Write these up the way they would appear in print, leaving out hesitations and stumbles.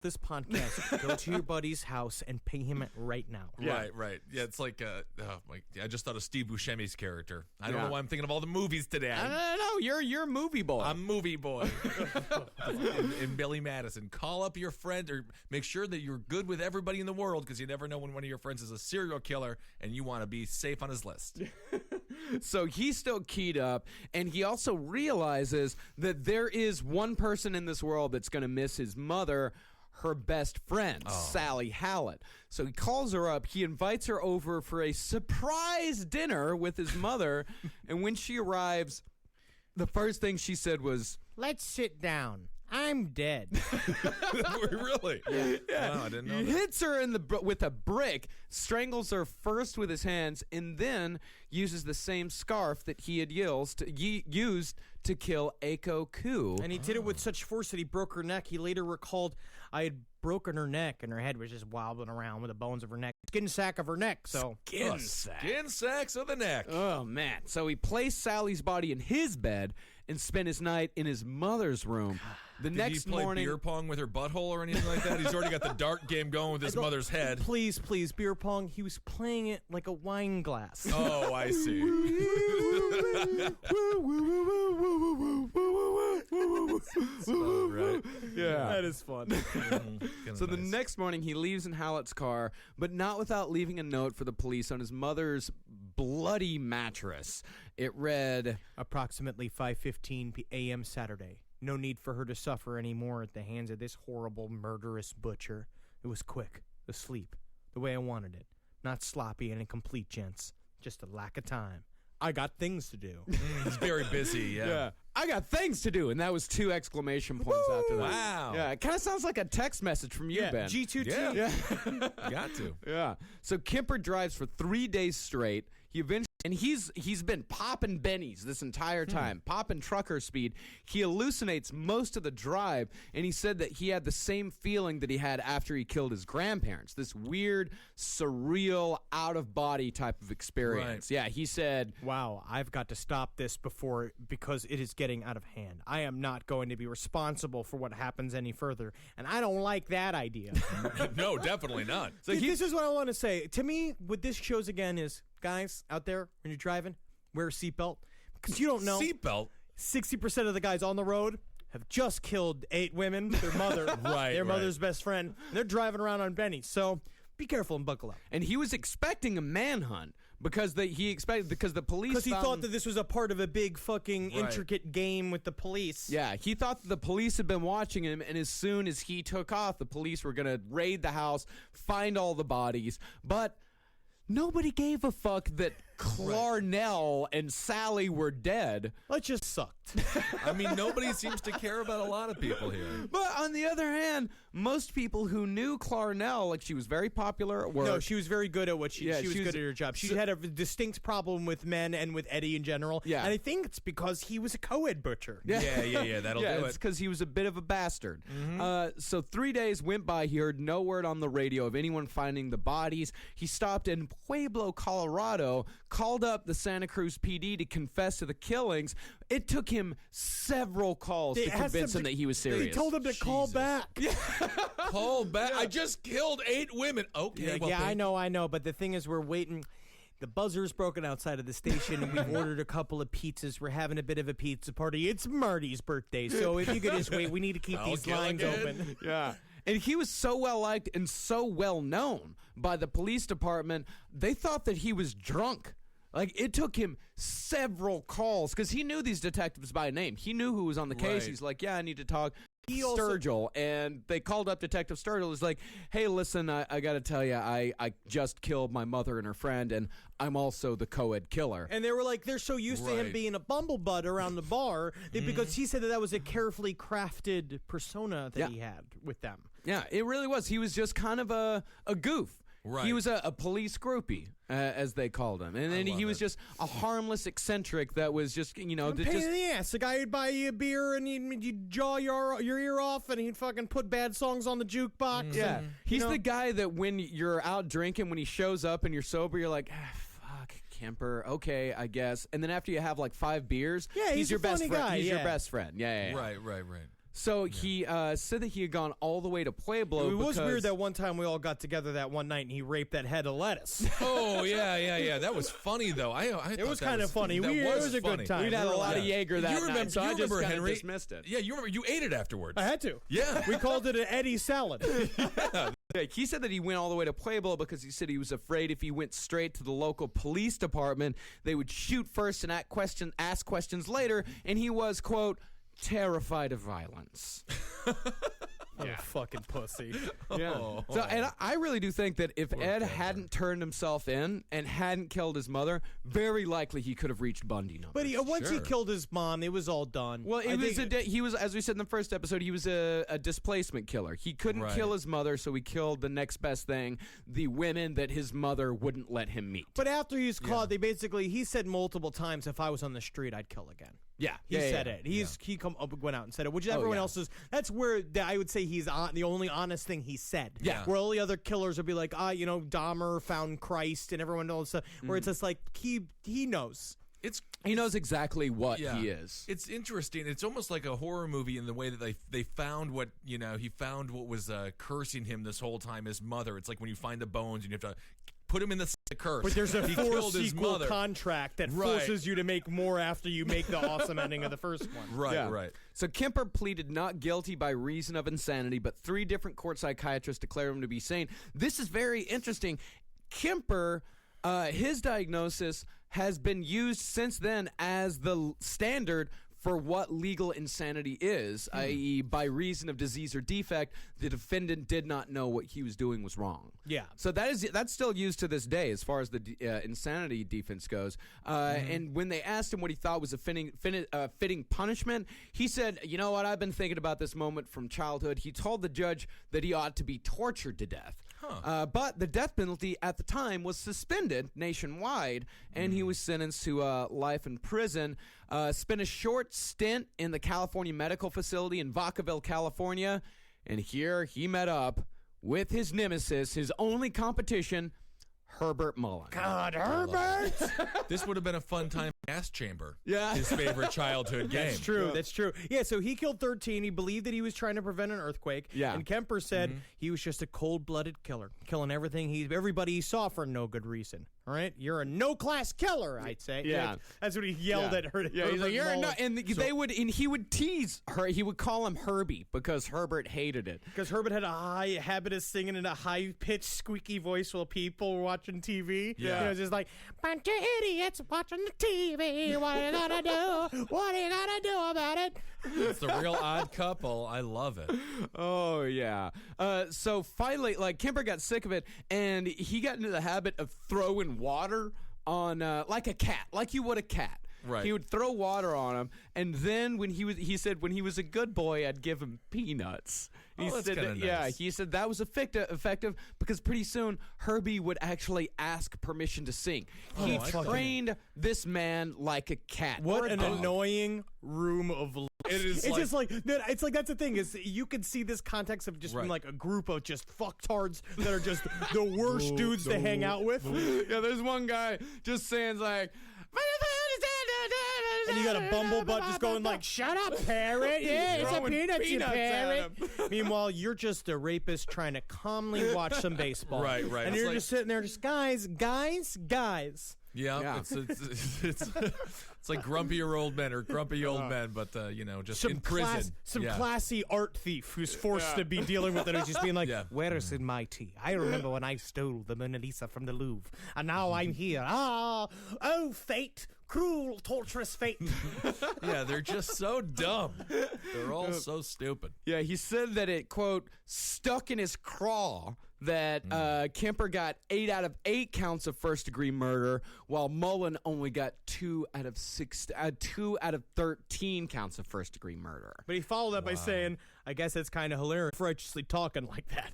this podcast, go to your buddy's house and ping him right now. Right. Yeah, it's like, I just thought of Steve Buscemi's character. I don't know why I'm thinking of all the movies today. I don't know. You're a movie boy. I'm movie boy. and Billy Madison. Call up your friend or make sure that you're good with everybody in the world because you never know when one of your friends is a serial killer and you want to be safe on his list. So he's still keyed up, and he also realizes that there is one person in this world that's going to miss his mother, her best friend, Sally Hallett. So he calls her up. He invites her over for a surprise dinner with his mother, and when she arrives, the first thing she said was, "Let's sit down. I'm dead." Really? Yeah. Wow, I didn't know he that. hits her with a brick, strangles her first with his hands, and then uses the same scarf that he had used to kill Aiko Ku. And he did it with such force that he broke her neck. He later recalled, "I had broken her neck, and her head was just wobbling around with the bones of her neck. Skin sack of her neck, so..." Skin sack. Skin sacks of the neck. Oh, man. So he placed Sally's body in his bed and spent his night in his mother's room. The Did next he play morning... beer pong with her butthole or anything like that? He's already got the dart game going with his mother's head. Please, beer pong. He was playing it like a wine glass. Oh, I see. Right. Yeah. That is fun. So the next morning, he leaves in Hallett's car, but not without leaving a note for the police on his mother's bloody mattress. It read, Approximately 5:15 a.m. Saturday. No need for her to suffer anymore at the hands of this horrible, murderous butcher. It was quick, asleep, the way I wanted it. Not sloppy and incomplete, gents. Just a lack of time. I got things to do. He's very busy, yeah. I got things to do, and that was 2 exclamation points after that. Wow. Yeah, it kind of sounds like a text message from you, Ben. G2T. Yeah. Got to. Yeah. So Kemper drives for 3 days straight. He eventually, and he's been popping bennies this entire time, popping trucker speed. He hallucinates most of the drive, and he said that he had the same feeling that he had after he killed his grandparents. This weird, surreal, out-of-body type of experience. Right. Yeah, he said, Wow, I've got to stop this because it is getting out of hand. I am not going to be responsible for what happens any further, and I don't like that idea. No, definitely not. So this is what I want to say. To me, what this shows again is, guys out there, when you're driving, wear a seatbelt. Because you don't know. Seatbelt? 60% of the guys on the road have just killed 8 women, their mother, their mother's best friend. And they're driving around on bennies. So be careful and buckle up. and he was expecting a manhunt because the police Because he found- thought that this was a part of a big fucking intricate game with the police. Yeah, he thought that the police had been watching him, and as soon as he took off, the police were going to raid the house, find all the bodies, but nobody gave a fuck that Clarnell and Sally were dead. That just sucked. I mean, nobody seems to care about a lot of people here. But on the other hand, most people who knew Clarnell, like she was very popular. No, she was very good at what she was good at her job. She so- had a distinct problem with men and with Eddie in general. Yeah. And I think it's because he was a co-ed butcher. Yeah, that'll do it's it. because he was a bit of a bastard. So 3 days went by. He heard no word on the radio of anyone finding the bodies. He stopped in Pueblo, Colorado, called up the Santa Cruz PD to confess to the killings. It took him several calls to convince him that he was serious. They told him to call back. Call back. I just killed 8 women. Okay. I know. But the thing is, we're waiting. The buzzer's broken outside of the station. We've ordered a couple of pizzas. We're having a bit of a pizza party. It's Marty's birthday, so if you could just wait, we need to keep these lines open. Yeah. And he was so well liked and so well known by the police department, they thought that he was drunk. Like, it took him several calls because he knew these detectives by name. He knew who was on the case. Right. He's like, yeah, I need to talk to Sturgill. And they called up Detective Sturgill. He's like, hey, listen, I got to tell you, I just killed my mother and her friend, and I'm also the co-ed killer. And they were like, they're so used to him being a bumblebutt around the bar because he said that was a carefully crafted persona that he had with them. Yeah, it really was. He was just kind of a goof. Right. He was a police groupie, as they called him. And then he was just a harmless eccentric that was just, Pain in the ass. The guy would buy you a beer and you'd jaw your ear off and he'd fucking put bad songs on the jukebox. Yeah. He's the guy that when you're out drinking, when he shows up and you're sober, you're like, fuck, Kemper, okay, I guess. And then after you have like 5 beers, he's your a best funny friend. guy, He's your best friend. Yeah. Right. So he said that he had gone all the way to Pueblo. It was because- weird that one time we all got together that one night and he raped that head of lettuce. Oh yeah. That was funny though. I It was kind of funny. That It was a funny. good time. We'd had a lot of Jaeger that You remember- night, so you I just remember, kinda Henry? dismissed it. Yeah, you remember you ate it afterwards. I had to. Yeah. We called it an Eddie salad. Yeah, he said that he went all the way to Pueblo because he said he was afraid if he went straight to the local police department, they would shoot first and ask questions later, and he was, quote, terrified of violence. Yeah, fucking pussy. Yeah. Oh. So, and I really do think that if Ed hadn't turned himself in and hadn't killed his mother, very likely he could have reached Bundy numbers. But once he Sure. killed his mom, it was all done. Well, he was, as we said in the first episode, he was a displacement killer. He couldn't Right. kill his mother, so he killed the next best thing, the women that his mother wouldn't let him meet. But after he was caught, he said multiple times, if I was on the street, I'd kill again. Yeah, He said it. He went out and said it, which everyone yeah. else is. That's where I would say he's the only honest thing he said. Yeah. Where all the other killers would be like, Dahmer found Christ and everyone knows stuff. Where it's just like he knows. He knows exactly what Yeah. he is. It's interesting. It's almost like a horror movie in the way that they found what he found what was cursing him this whole time. His mother. It's like when you find the bones and you have to put him in the curse. But there's a He killed his sequel mother. contract that Right. forces you to make more after you make the awesome ending of the first one. Right, Yeah. right. So Kemper pleaded not guilty by reason of insanity, but 3 different court psychiatrists declared him to be sane. This is very interesting. Kemper, his diagnosis has been used since then as the standard for what legal insanity is, i.e., by reason of disease or defect, the defendant did not know what he was doing was wrong. Yeah. So that's still used to this day as far as the insanity defense goes. And when they asked him what he thought was a fitting punishment, he said, "You know what? I've been thinking about this moment from childhood." He told the judge that he ought to be tortured to death. But the death penalty at the time was suspended nationwide, and he was sentenced to life in prison. Spent a short stint in the California Medical Facility in Vacaville, California, and here he met up with his nemesis, his only competition, Herbert Mullen. God, Herbert! This would have been a fun time. Gas chamber. Yeah. His favorite childhood game. That's true. That's true. Yeah, so he killed 13. He believed that he was trying to prevent an earthquake. Yeah. And Kemper said he was just a cold-blooded killer, killing everybody he saw for no good reason. All right? You're a no-class killer, I'd say. Yeah. That's what he yelled at her. Yeah, he's like, "You're not," and he would tease her. He would call him Herbie because Herbert hated it. Because Herbert had a high habit of singing in a high-pitched, squeaky voice while people were watching TV. Yeah. It was just like, bunch of idiots watching the TV. What are you gonna do? What are you gonna do about it? It's the real odd couple. I love it. Oh yeah. So finally, like Kemper got sick of it, and he got into the habit of throwing water on like a cat, like you would a cat. Right. He would throw water on him, and then he said when he was a good boy, I'd give him peanuts. He that's said kinda that, yeah, nice. he said that was effective because pretty soon Herbie would actually ask permission to sing. He I fucking- trained this man like a cat. What Or a an dog. annoying room of life. It is It's like- just like it's like that's the thing is you can see this context of just being Right. like a group of just fucktards that are just the worst dudes to hang out with. Yeah, there's one guy just saying like, And you got a bumblebutt just going like, "Shut up, parrot! Yeah, it's a Throwing peanut, you peanuts at parrot." him. Meanwhile, you're just a rapist trying to calmly watch some baseball. Right. And It's you're like- just sitting there, just guys. Yeah, Yeah. It's like grumpier old men or grumpy old men, but just in prison. Some Yeah. classy art thief who's forced to be dealing with it, who's just being like, Yeah. "Where is in my tea? I remember when I stole the Mona Lisa from the Louvre, and now I'm here. Oh, fate, cruel, torturous fate." Yeah, they're just so dumb. They're all so stupid. yeah, he said that it, quote, stuck in his craw that Kemper got 8 out of 8 counts of first-degree murder, while Mullen only got 2 out of 13 counts of first-degree murder. But he followed up by saying, "I guess it's kind of hilarious, righteously talking like that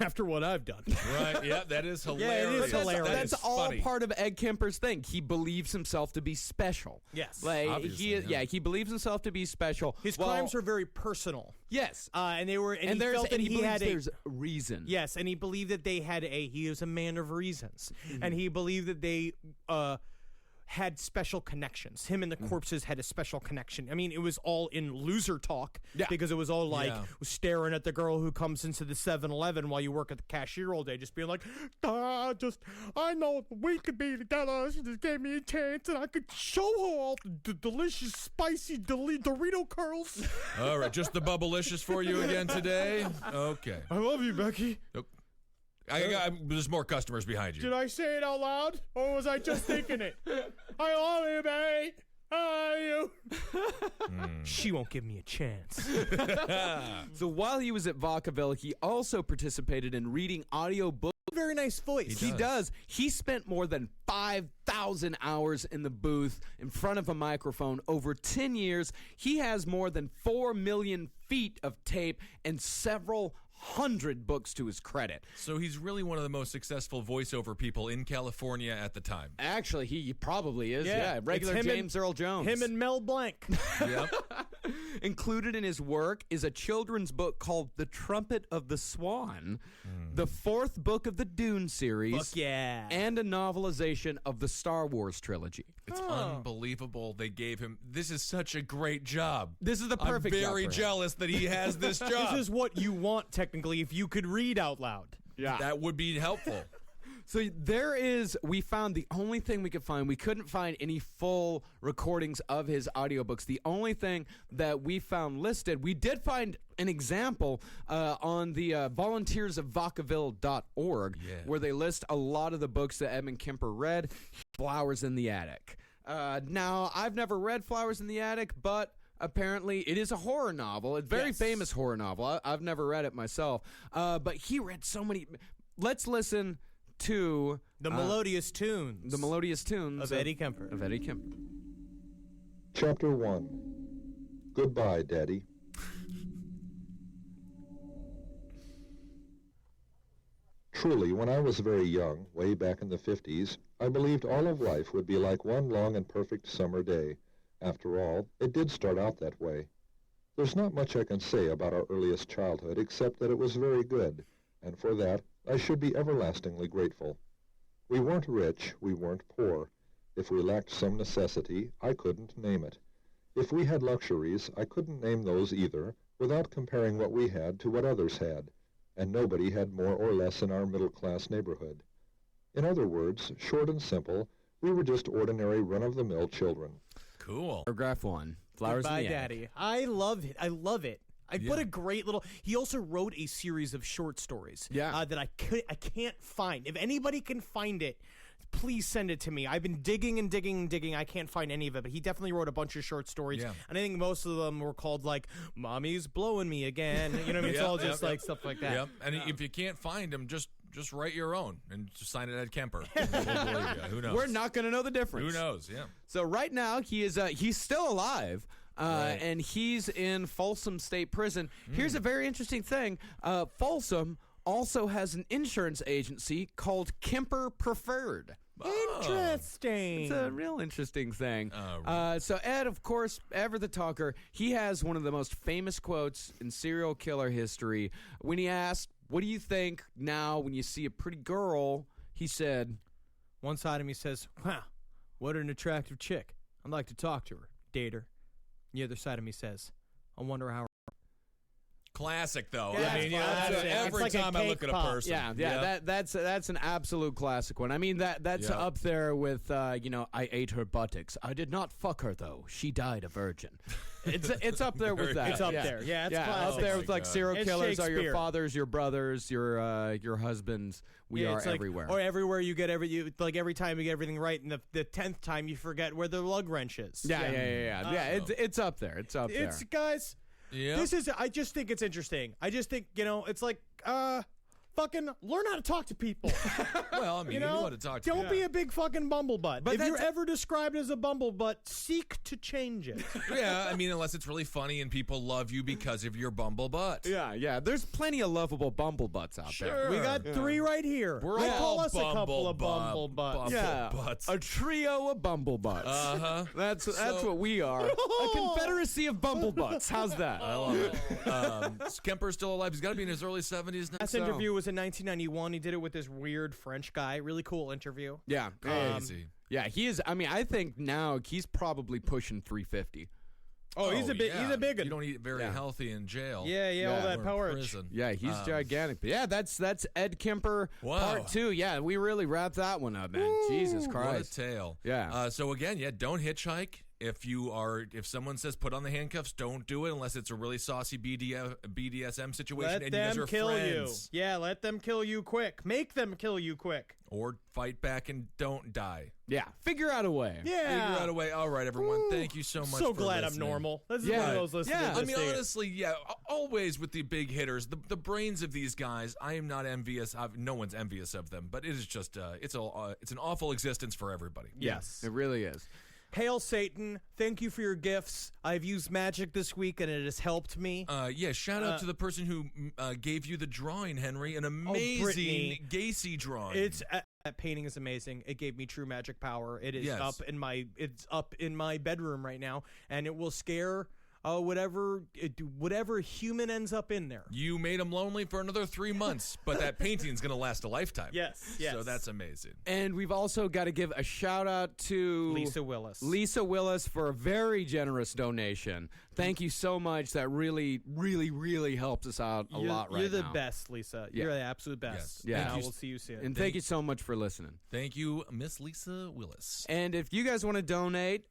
after what I've done." Right? Yeah, that is hilarious. it is hilarious. That's is all funny. part of Ed Kemper's thing. He believes himself to be special. Yes. like Obviously, yeah. he believes himself to be special. His Well, crimes are very personal, yes, and they were, and he there's felt that and he he believes had a. there's reason. Yes, and he believed that they had he was a man of reasons, and he believed that they had special connections. Him and the corpses had a special connection. I mean, it was all in loser talk because it was all like staring at the girl who comes into the 7-Eleven while you work at the cashier all day, just being like, I know we could be together. She just gave me a chance and I could show her all the delicious, spicy Dorito curls. All right, just the bubblicious for you again today? Okay. I love you, Becky. There's more customers behind you. Did I say it out loud, or was I just thinking it? I love you, babe. I love you. She won't give me a chance. So while he was at Vacaville, he also participated in reading audio books. Very nice voice. He does. He spent more than 5,000 hours in the booth in front of a microphone over 10 years. He has more than 4 million feet of tape and several hundred books to his credit. So he's really one of the most successful voiceover people in California at the time. Actually, he probably is. Yeah, regular James Earl Jones. Him and Mel Blanc. Yep. Included in his work is a children's book called The Trumpet of the Swan, the 4th book of the Dune series, Fuck yeah. and a novelization of the Star Wars trilogy. It's unbelievable they gave him. This is such a great job. This is the perfect job I'm very for him. jealous that he has this job. This is what you want, technically, if you could read out loud. Yeah. That would be helpful. So we found the only thing we could find. We couldn't find any full recordings of his audiobooks. The only thing that we found listed, we did find an example on the volunteersofvacaville.org where they list a lot of the books that Edmund Kemper read. Flowers in the Attic. Now, I've never read Flowers in the Attic, but apparently it is a horror novel. It's a very famous horror novel. I've never read it myself. But he read so many. Let's listen to the melodious tunes. The melodious tunes of Eddie Kemper. Chapter 1. Goodbye, Daddy. Truly, when I was very young, way back in the 50s, I believed all of life would be like one long and perfect summer day. After all, it did start out that way. There's not much I can say about our earliest childhood except that it was very good, and for that, I should be everlastingly grateful. We weren't rich, we weren't poor. If we lacked some necessity, I couldn't name it. If we had luxuries, I couldn't name those either, without comparing what we had to what others had, and nobody had more or less in our middle-class neighborhood. In other words, short and simple, we were just ordinary run-of-the-mill children. Cool. Paragraph 1. Flowers Goodbye, in the Attic. Daddy. I love it. I love it. What a great little. He also wrote a series of short stories. That I can't find. If anybody can find it, please send it to me. I've been digging and digging and digging. I can't find any of it, but he definitely wrote a bunch of short stories. Yeah. And I think most of them were called like "Mommy's blowing me again." You know what I mean? It's all just like stuff like that. Yep. And if you can't find them, just write your own and just sign it Ed Kemper. We'll believe you. Who knows? We're not going to know the difference. Who knows? Yeah. So right now he is he's still alive. And he's in Folsom State Prison. Here's a very interesting thing. Folsom also has an insurance agency called Kemper Preferred. Interesting. It's a real interesting thing. So Ed, of course, ever the talker, he has one of the most famous quotes in serial killer history. When he asked, what do you think now when you see a pretty girl, he said, one side of me says, wow, what an attractive chick. I'd like to talk to her, date her. The other side of me says, I wonder how. Classic, though. Yeah, I mean, classic. every It's like time a I look cake at a pop. person. Yeah, that's an absolute classic one. I mean, that's up there with, I ate her buttocks. I did not fuck her, though. She died a virgin. It's up there with that. It's up there. Yeah, it's classic. Up there with like serial It's killers are your Shakespeare. fathers, your brothers, your husbands. We are it's like, everywhere. Or everywhere you get like every time you get everything right, and the 10th time you forget where the lug wrench is. Yeah. It's up there. It's up there. It's guys. Yeah. This is. I just think it's interesting. I just think it's like fucking learn how to talk to people. Well, I mean, you know how to talk to Don't people. be a big fucking bumblebutt. But if you're that's- ever described as a bumblebutt, seek to change it. Yeah, I mean, unless it's really funny and people love you because of your bumble butt. Yeah. There's plenty of lovable bumblebutts out there. We got 3 right here. We're They all call us a couple of bumblebutts. bumblebutts. A trio of bumblebutts. Uh-huh. That's what we are. A confederacy of bumblebutts. How's that? I love it. Is Kemper still alive? He's got to be in his early 70s now. Last interview was was in 1991. He did it with this weird French guy. Really cool interview. Yeah. Crazy. Yeah, he is. I mean, I think now he's probably pushing 350. Oh, he's a big. yeah. He's a big one. You don't eat very healthy in jail. Yeah, all or that in porridge. prison. Yeah, he's gigantic. But yeah, that's Ed Kemper part 2. Yeah, we really wrapped that one up, man. Jesus Christ. What a tale. Yeah. So again, don't hitchhike. If someone says put on the handcuffs, don't do it unless it's a really saucy BDSM situation Let and you guys them are kill friends. you. Yeah, let them kill you quick. Make them kill you quick. Or fight back and don't die. Yeah, figure out a way. Yeah. Figure out a way. All right, everyone. Thank you so much. So for glad listening. I'm normal. This is Yeah. one of those listeners. Yeah. I mean, honestly, always with the big hitters, the brains of these guys. I am not envious. No one's envious of them, but it is just it's an awful existence for everybody. Yes. It really is. Hail Satan, thank you for your gifts. I've used magic this week and it has helped me. Shout out to the person who gave you the drawing, Henry. An amazing Brittany. Gacy drawing. It's that painting is amazing. It gave me true magic power. It is Yes. up in my bedroom right now, and it will scare whatever human ends up in there. You made him lonely for another 3 months, but that painting's going to last a lifetime. Yes. So that's amazing. And we've also got to give a shout out to Lisa Willis. Lisa Willis for a very generous donation. Thank you so much. That really, really, really helps us out a lot right now. You're the best, Lisa. Yeah. You're the absolute best. Yes. Yeah. And I Thank you. will see you soon. And thank you so much for listening. Thank you, Miss Lisa Willis. And if you guys want to donate,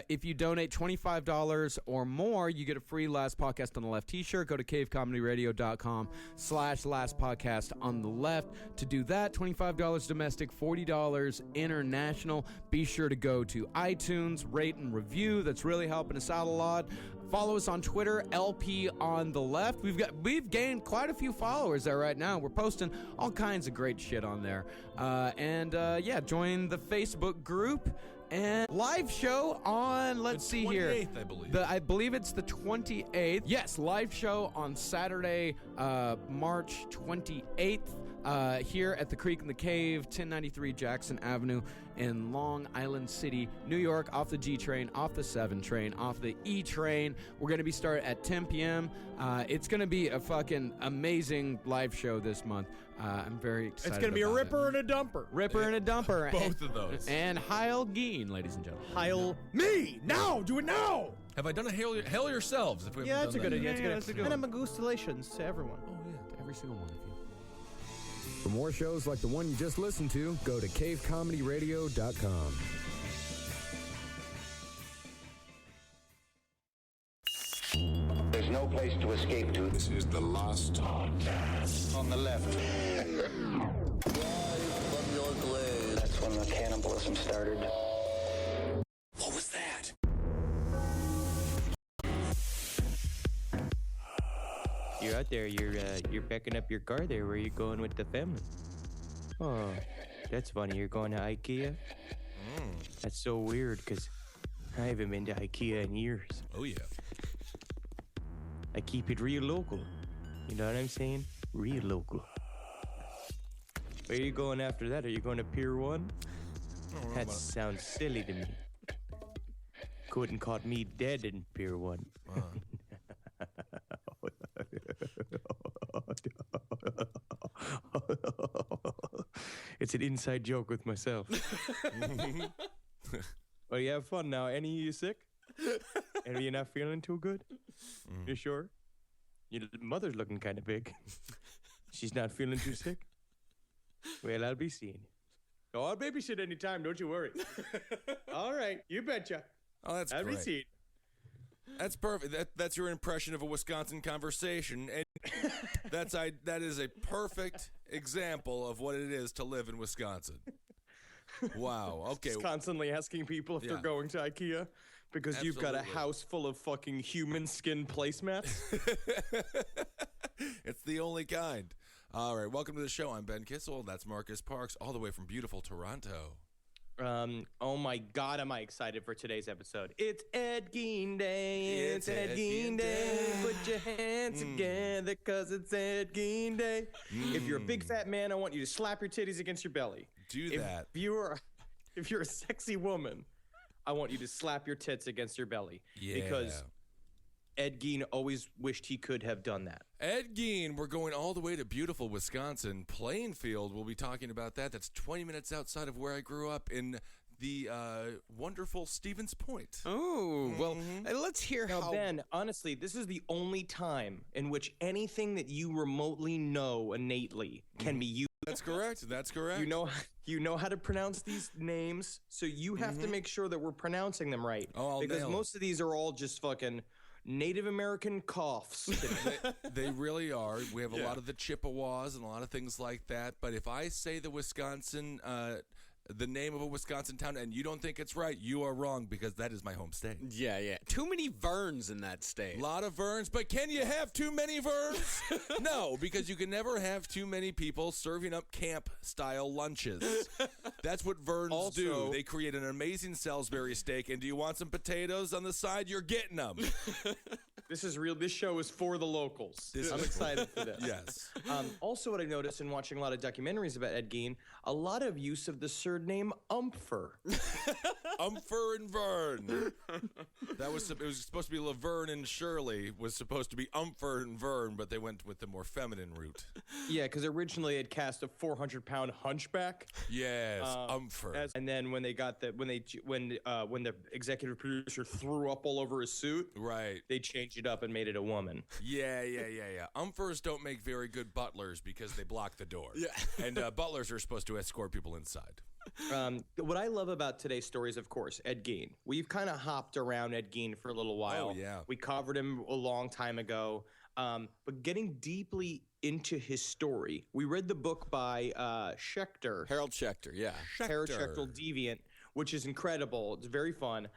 if you donate $25 or more, you get a free Last Podcast on the Left t-shirt. Go to cavecomedyradio.com/Last Podcast on the Left. To do that, $25 domestic, $40 international. Be sure to go to iTunes, rate and review. That's really helping us out a lot. Follow us on Twitter, LP on the Left. We've gained quite a few followers there right now. We're posting all kinds of great shit on there. Join the Facebook group and live show on, let's see here. 28th, I believe. I believe it's the 28th. Yes, live show on Saturday, March 28th, here at the Creek in the Cave, 1093 Jackson Avenue in Long Island City, New York, off the G train, off the 7 train, off the E train. We're going to be starting at 10 p.m. It's going to be a fucking amazing live show this month. I'm very excited. It's going to be a about ripper it. and a dumper. Ripper and a dumper. Both of those. And Heil Geen, ladies and gentlemen. Heil me! Now! Do it now! Have I done a hail yourselves? If we Yeah, haven't that's a done good that idea. yet? That's a good And a magustulations to everyone. Oh, yeah. Every single one of you. For more shows like the one you just listened to, go to cavecomedyradio.com. There's no place to escape to. This is the last podcast. On the left. That's when the cannibalism started. What was that? You're out there. You're packing up your car there. Where are you going with the family? Oh, that's funny. You're going to IKEA? That's so weird because I haven't been to IKEA in years. Oh, yeah. I keep it real local. You know what I'm saying? Real local. Where are you going after that? Are you going to Pier 1? That sounds silly to me. Couldn't caught me dead in Pier 1. It's an inside joke with myself. Well, you have fun now. Any of you sick? Any of you not feeling too good? You sure? Your mother's looking kind of big. She's not feeling too sick? Well, I'll be seeing you. Oh, I'll babysit anytime, don't you worry. All right, you betcha. Oh, that's I'll be great. seeing. That's perfect. That's your impression of a Wisconsin conversation, and that is a perfect example of what it is to live in Wisconsin. Wow. Okay. Just constantly asking people if they're Yeah. going to IKEA because you've got a Absolutely. house full of fucking human skin placemats. It's the only kind. All right. Welcome to the show. I'm Ben Kissel. That's Marcus Parks, all the way from beautiful Toronto. Oh my God, am I excited for today's episode. It's Ed Gein Day. It's Ed Gein Day. Put your hands together because it's Ed Gein Day. If you're a big fat man, I want you to slap your titties against your belly. Do that. If you're a sexy woman, I want you to slap your tits against your belly. Yeah. Because Ed Gein always wished he could have done that. Ed Gein, we're going all the way to beautiful Wisconsin. Plainfield, we'll be talking about that. That's 20 minutes outside of where I grew up in the wonderful Stevens Point. Oh, well, let's hear Now, how... Ben, honestly, this is the only time in which anything that you remotely know innately can be used. That's correct. That's correct. You know how to pronounce these names, so you have to make sure that we're pronouncing them right. Oh, I'll because nail it. most of these are all just fucking Native American coughs. They really are. We have a lot of the Chippewas and a lot of things like that. But if I say the Wisconsin, the name of a Wisconsin town, and you don't think it's right, you are wrong because that is my home state. Yeah. Too many Verns in that state. A lot of Verns, but can you have too many Verns? No, because you can never have too many people serving up camp-style lunches. That's what Verns do. They create an amazing Salisbury steak, and do you want some potatoes on the side? You're getting them. This is real. This show is for the locals. I'm excited for this. Yes. Also, what I noticed in watching a lot of documentaries about Ed Gein, a lot of use of the surname Umpher. Umpher and Vern. It was supposed to be Laverne and Shirley. Was supposed to be Umpher and Vern, but they went with the more feminine route. Yeah, because originally it cast a 400-pound hunchback. Yes, Umpher. And then when they got when the executive producer threw up all over his suit, Right. they changed it up and made it a woman. Yeah. Umphers don't make very good butlers because they block the door. Yeah. And butlers are supposed to escort people inside. What I love about today's story is, of course, Ed Gein. We've kind of hopped around Ed Gein for a little while. Oh, yeah. We covered him a long time ago. But getting deeply into his story, we read the book by Schechter. Harold Schechter, yeah. Harold Schechter, Deviant, which is incredible. It's very fun.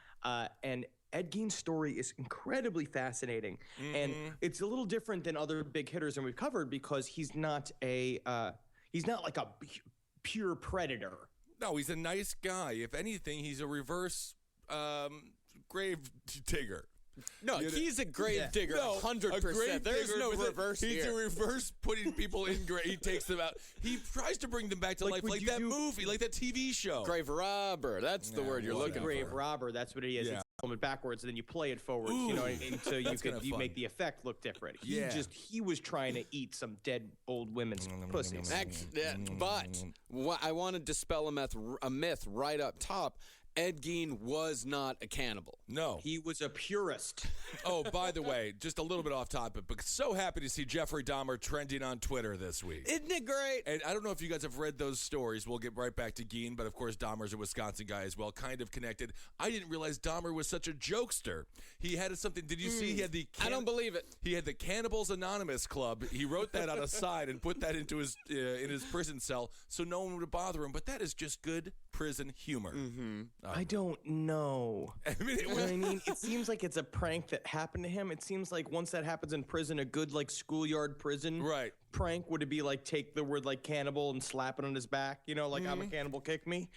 And Ed Gein's story is incredibly fascinating. And it's a little different than other big hitters that we've covered because he's not like a pure predator. No, he's a nice guy. If anything, he's a reverse grave digger. No, he's a grave digger, 100%. There's no reverse He's here. a reverse putting people in grave. He takes them out. He tries to bring them back to life, like that movie, like that TV show. Grave robber. That's the word you're looking Grave for. robber, that's what it is. Yeah. It's film it backwards, and then you play it forwards, you know, until you make the effect look different. He was trying to eat some dead old women's pussies. But I want to dispel a myth right up top. Ed Gein was not a cannibal. No. He was a purist. Oh, by the way, just a little bit off topic, but so happy to see Jeffrey Dahmer trending on Twitter this week. Isn't it great? And I don't know if you guys have read those stories. We'll get right back to Gein, but of course Dahmer's a Wisconsin guy as well, kind of connected. I didn't realize Dahmer was such a jokester. He had something. Did you see he had the I don't believe it. He had the Cannibals Anonymous Club. He wrote that on a side and put that into his in his prison cell so no one would bother him. But that is just good prison humor. I don't know. I mean, You know what I mean? It seems like it's a prank that happened to him. It seems like once that happens in prison, a good like schoolyard prison prank would it be like take the word like cannibal and slap it on his back? You know, like I'm a cannibal, kick me.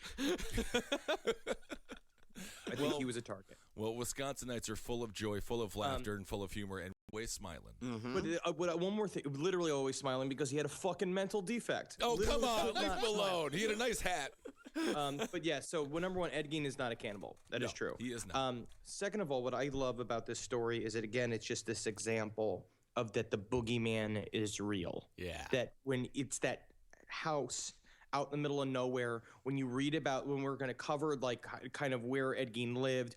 I think he was a target. Well, Wisconsinites are full of joy, full of laughter, and full of humor, and always smiling. But one more thing, literally always smiling because he had a fucking mental defect. Oh, Literally come on, could leave not him alone. smile. He had a nice hat. But yeah, so number one, Ed Gein is not a cannibal. That is true. He is not. Second of all, what I love about this story is that, again, it's just this example of that the boogeyman is real. Yeah. That when it's that house out in the middle of nowhere, when you read about, when we're going to cover like kind of where Ed Gein lived,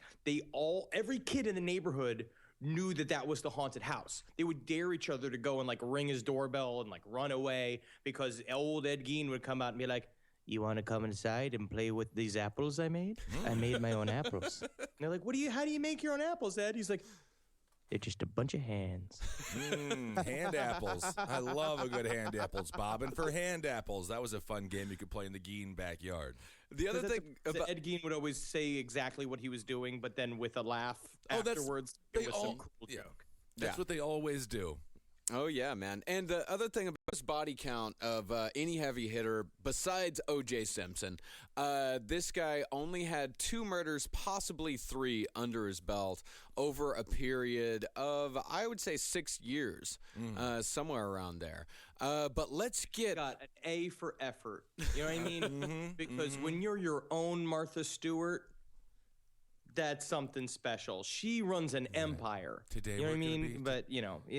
every kid in the neighborhood knew that was the haunted house. They would dare each other to go and like ring his doorbell and like run away because old Ed Gein would come out and be like, "You want to come inside and play with these apples I made? I made my own apples." And they're like, how do you make your own apples, Ed? He's like, "They're just a bunch of hands." Hand apples. I love a good hand apples, Bob. And for hand apples, that was a fun game you could play in the Gein backyard. The other thing about Ed Gein would always say exactly what he was doing, but then with a laugh afterwards, it was some cool joke. That's what they always do. Oh, yeah, man. And the other thing about this body count of any heavy hitter besides O.J. Simpson, this guy only had 2 murders, possibly 3 under his belt over a period of, I would say, 6 years, somewhere around there. But let's get... Got an A for effort. You know what I mean? Because when you're your own Martha Stewart, that's something special. She runs an empire. Today you know what I we're gonna mean? be- But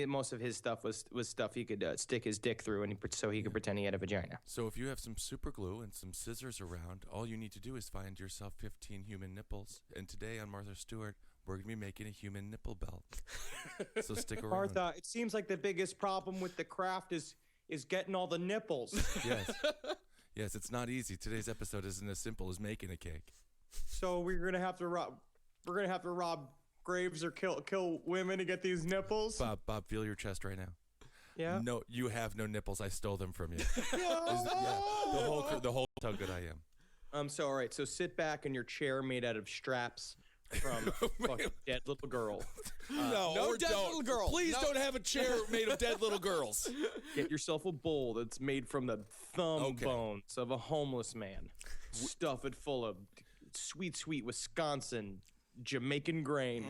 most of his stuff was stuff he could stick his dick through, and so he could pretend he had a vagina. So if you have some super glue and some scissors around, all you need to do is find yourself 15 human nipples. And today on Martha Stewart, we're going to be making a human nipple belt. So stick around. Martha, it seems like the biggest problem with the craft is getting all the nipples. Yes. Yes, it's not easy. Today's episode isn't as simple as making a cake. So we're gonna have to rob graves or kill women to get these nipples. Bob, feel your chest right now. Yeah. No, you have no nipples. I stole them from you. The whole how good I am. So all right. So sit back in your chair made out of straps from fucking dead little girl. No dead little girl. Please No. don't have a chair made of dead little girls. Get yourself a bowl that's made from the thumb Okay. bones of a homeless man. Stuff it full of sweet Wisconsin Jamaican grain.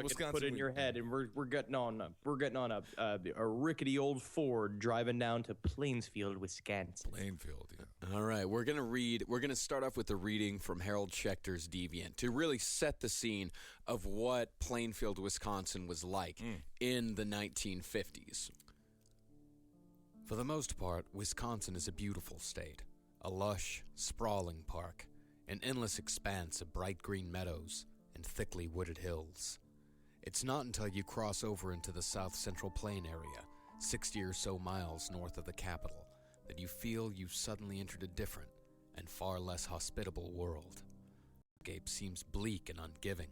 Wisconsin. Put it in your head, and we're getting on a rickety old Ford driving down to Plainsfield, Wisconsin. Plainfield, yeah. All right, we're gonna start off with a reading from Harold Schechter's Deviant to really set the scene of what Plainfield, Wisconsin was like in the 1950s. For the most part, Wisconsin is a beautiful state, a lush, sprawling park, an endless expanse of bright green meadows and thickly wooded hills. It's not until you cross over into the South Central Plain area, 60 or so miles north of the capital, that you feel you've suddenly entered a different and far less hospitable world. The landscape seems bleak and ungiving.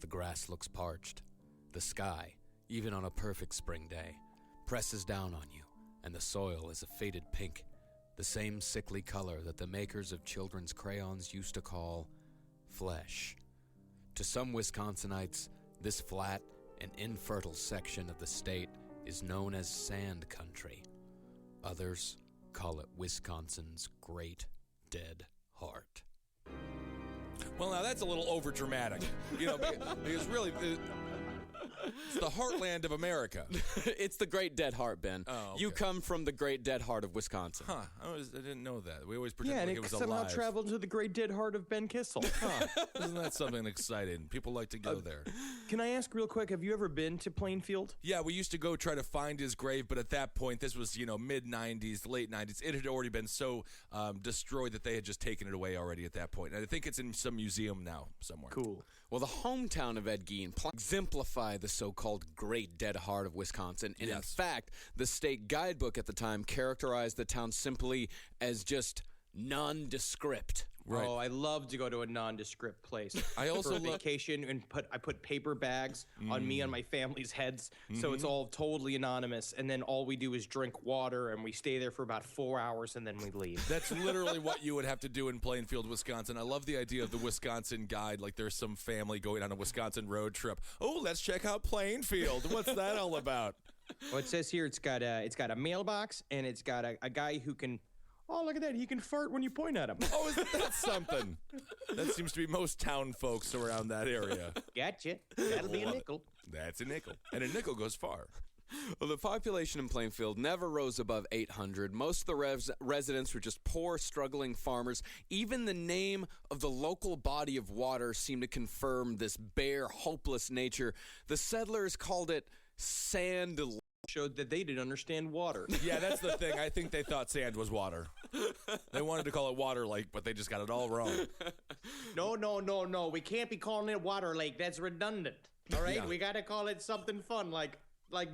The grass looks parched. The sky, even on a perfect spring day, presses down on you, and the soil is a faded pink, the same sickly color that the makers of children's crayons used to call flesh. To some Wisconsinites, this flat and infertile section of the state is known as sand country. Others call it Wisconsin's Great Dead Heart. Well, now that's a little over dramatic, because really, it's the heartland of America. It's the Great Dead Heart, Ben. Oh, okay. You come from the Great Dead Heart of Wisconsin. Huh? I didn't know that. We always pretend Yeah, and like it it was somehow alive. traveled to the great dead heart of Ben Kissel. Huh? Isn't that something exciting? People like to go there. Can I ask real quick, have you ever been to Plainfield? Yeah, we used to go try to find his grave, but at that point, this was, mid 90s, late 90s. It had already been so destroyed that they had just taken it away already at that point. And I think it's in some museum now somewhere. Cool. Well, the hometown of Ed Gein exemplify the so-called Great Dead Heart of Wisconsin. And in Yes. fact, the state guidebook at the time characterized the town simply as just nondescript. Right. Oh, I love to go to a nondescript place. I also for a love- vacation and I put paper bags on me and my family's heads, so it's all totally anonymous. And then all we do is drink water, and we stay there for about 4 hours, and then we leave. That's literally what you would have to do in Plainfield, Wisconsin. I love the idea of the Wisconsin guide, like there's some family going on a Wisconsin road trip. Oh, let's check out Plainfield. What's that all about? Well, it says here it's got a mailbox, and it's got a guy who can. Oh, look at that! He can fart when you point at him. Oh, isn't that something? That seems to be most town folks around that area. Gotcha. That'll be a nickel. That's a nickel. And a nickel goes far. Well, the population in Plainfield never rose above 800. Most of the residents were just poor, struggling farmers. Even the name of the local body of water seemed to confirm this bare, hopeless nature. The settlers called it Sand. Showed that they didn't understand water. Yeah, that's the thing. I think they thought sand was water. They wanted to call it Water Lake, but they just got it all wrong. No. We can't be calling it Water Lake. That's redundant. All right? Yeah. We got to call it something fun like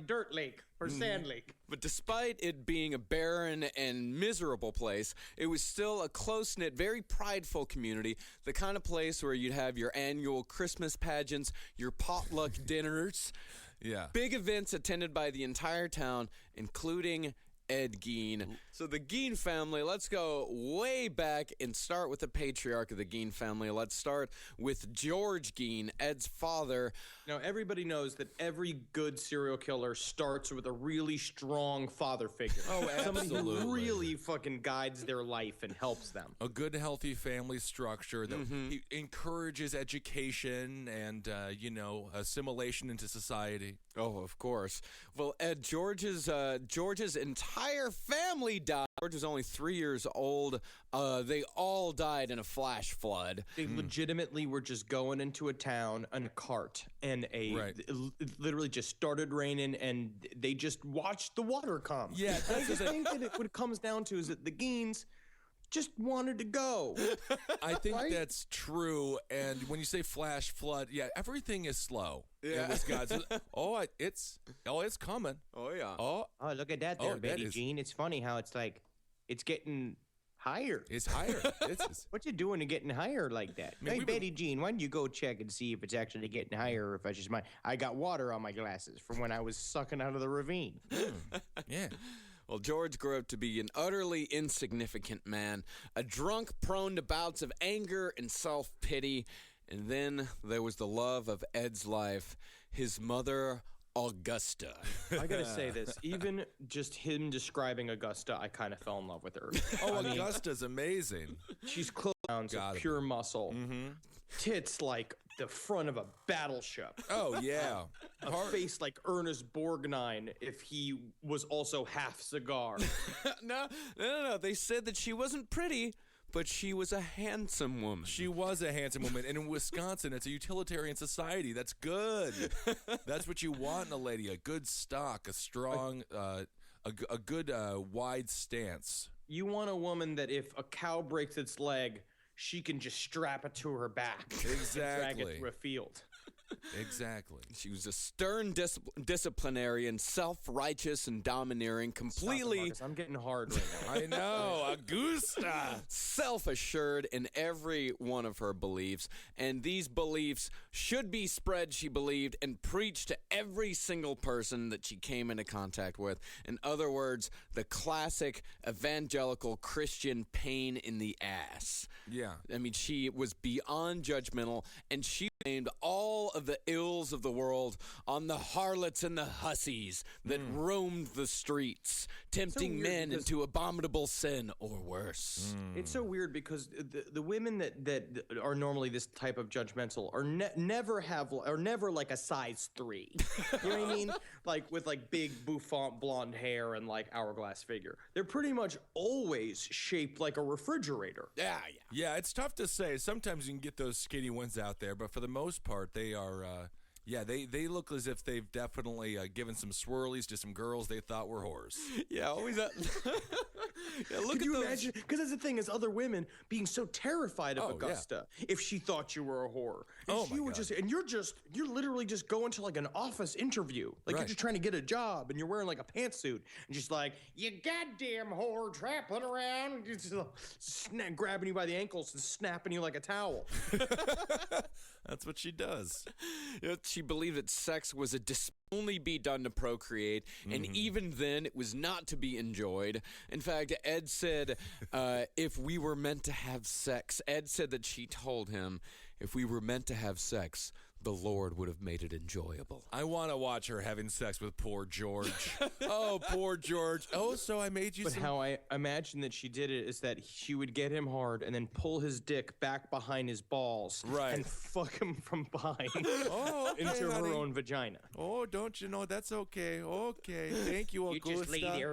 Dirt Lake or Sand Lake. But despite it being a barren and miserable place, it was still a close-knit, very prideful community, the kind of place where you'd have your annual Christmas pageants, your potluck dinners, Yeah. big events attended by the entire town, including Ed Gein. So the Gein family, let's go way back and start with the patriarch of the Gein family. Let's start with George Gein, Ed's father. Now, everybody knows that every good serial killer starts with a really strong father figure. Oh, Somebody who absolutely. really fucking guides their life and helps them. A good, healthy family structure that he encourages education and, assimilation into society. Oh, of course. Well, Ed, George's entire family died George was only 3 years old. They all died in a flash flood. They legitimately were just going into a town on a cart, and it literally just started raining, and they just watched the water come. Yeah, I just think that what it comes down to is that the Geens just wanted to go. I think that's true. And when you say flash flood, yeah, everything is slow in Wisconsin. It's coming. Oh, yeah. Oh, look at that there, that Betty is- Jean. It's funny how it's like, it's getting higher. It's higher. It's What you doing to getting higher like that? mean, Hey, we've been- Betty Jean, why don't you go check and see if it's actually getting higher or if I just might. I got water on my glasses from when I was sucking out of the ravine. yeah. Well, George grew up to be an utterly insignificant man, a drunk prone to bouts of anger and self-pity. And then there was the love of Ed's life, his mother, Augusta. I gotta say this, even just him describing Augusta, I kind of fell in love with her. Oh, Augusta's amazing. She's close pounds of Gotta pure muscle, tits like the front of a battleship, Oh yeah. a face like Ernest Borgnine if he was also half cigar. No. They said that she wasn't pretty, but she was a handsome woman. She was a handsome woman, and in Wisconsin, it's a utilitarian society. That's good. That's what you want in a lady: a good stock, a strong, a good wide stance. You want a woman that if a cow breaks its leg, she can just strap it to her back. And drag Exactly. it through a field. Exactly. She was a stern disciplinarian, self-righteous and domineering, completely Marcus, I'm getting hard right now. I know, Augusta. self-assured in every one of her beliefs. And these beliefs should be spread, she believed, and preached to every single person that she came into contact with. In other words, the classic evangelical Christian pain in the ass. Yeah. I mean, she was beyond judgmental, and she blamed all of the ills of the world on the harlots and the hussies that roamed the streets, tempting weird men because- into abominable sin or worse. It's so weird because the women that are normally this type of judgmental are never like a size 3. You know what I mean? Like with like big bouffant blonde hair and like hourglass figure. They're pretty much always shaped like a refrigerator. Yeah. Yeah, it's tough to say. Sometimes you can get those skinny ones out there, but for the most part, they are. They look as if they've definitely given some swirlies to some girls they thought were whores. Yeah, always that. Yeah, look Can at you those. imagine? Because that's the thing is other women being so terrified of Oh, yeah. Augusta if she thought you were a whore. And Oh, she my would God. you're literally just going to like an office interview. Like Right. you're just trying to get a job and you're wearing like a pantsuit and just like, you goddamn whore trampling around, just, grabbing you by the ankles and snapping you like a towel. That's what she does. You know, she believed that sex was only be done to procreate, and even then, it was not to be enjoyed. In fact, Ed said, if we were meant to have sex, Ed said that she told him, if we were meant to have sex, the Lord would have made it enjoyable. I want to watch her having sex with poor George. Oh, poor George. Oh, so I made you But some. how I imagine that she did it is that she would get him hard and then pull his dick back behind his balls Right. and fuck him from behind Oh, okay, into honey. her own vagina. Oh, don't you know? That's okay. Okay. Thank you, You Augusta. just lay there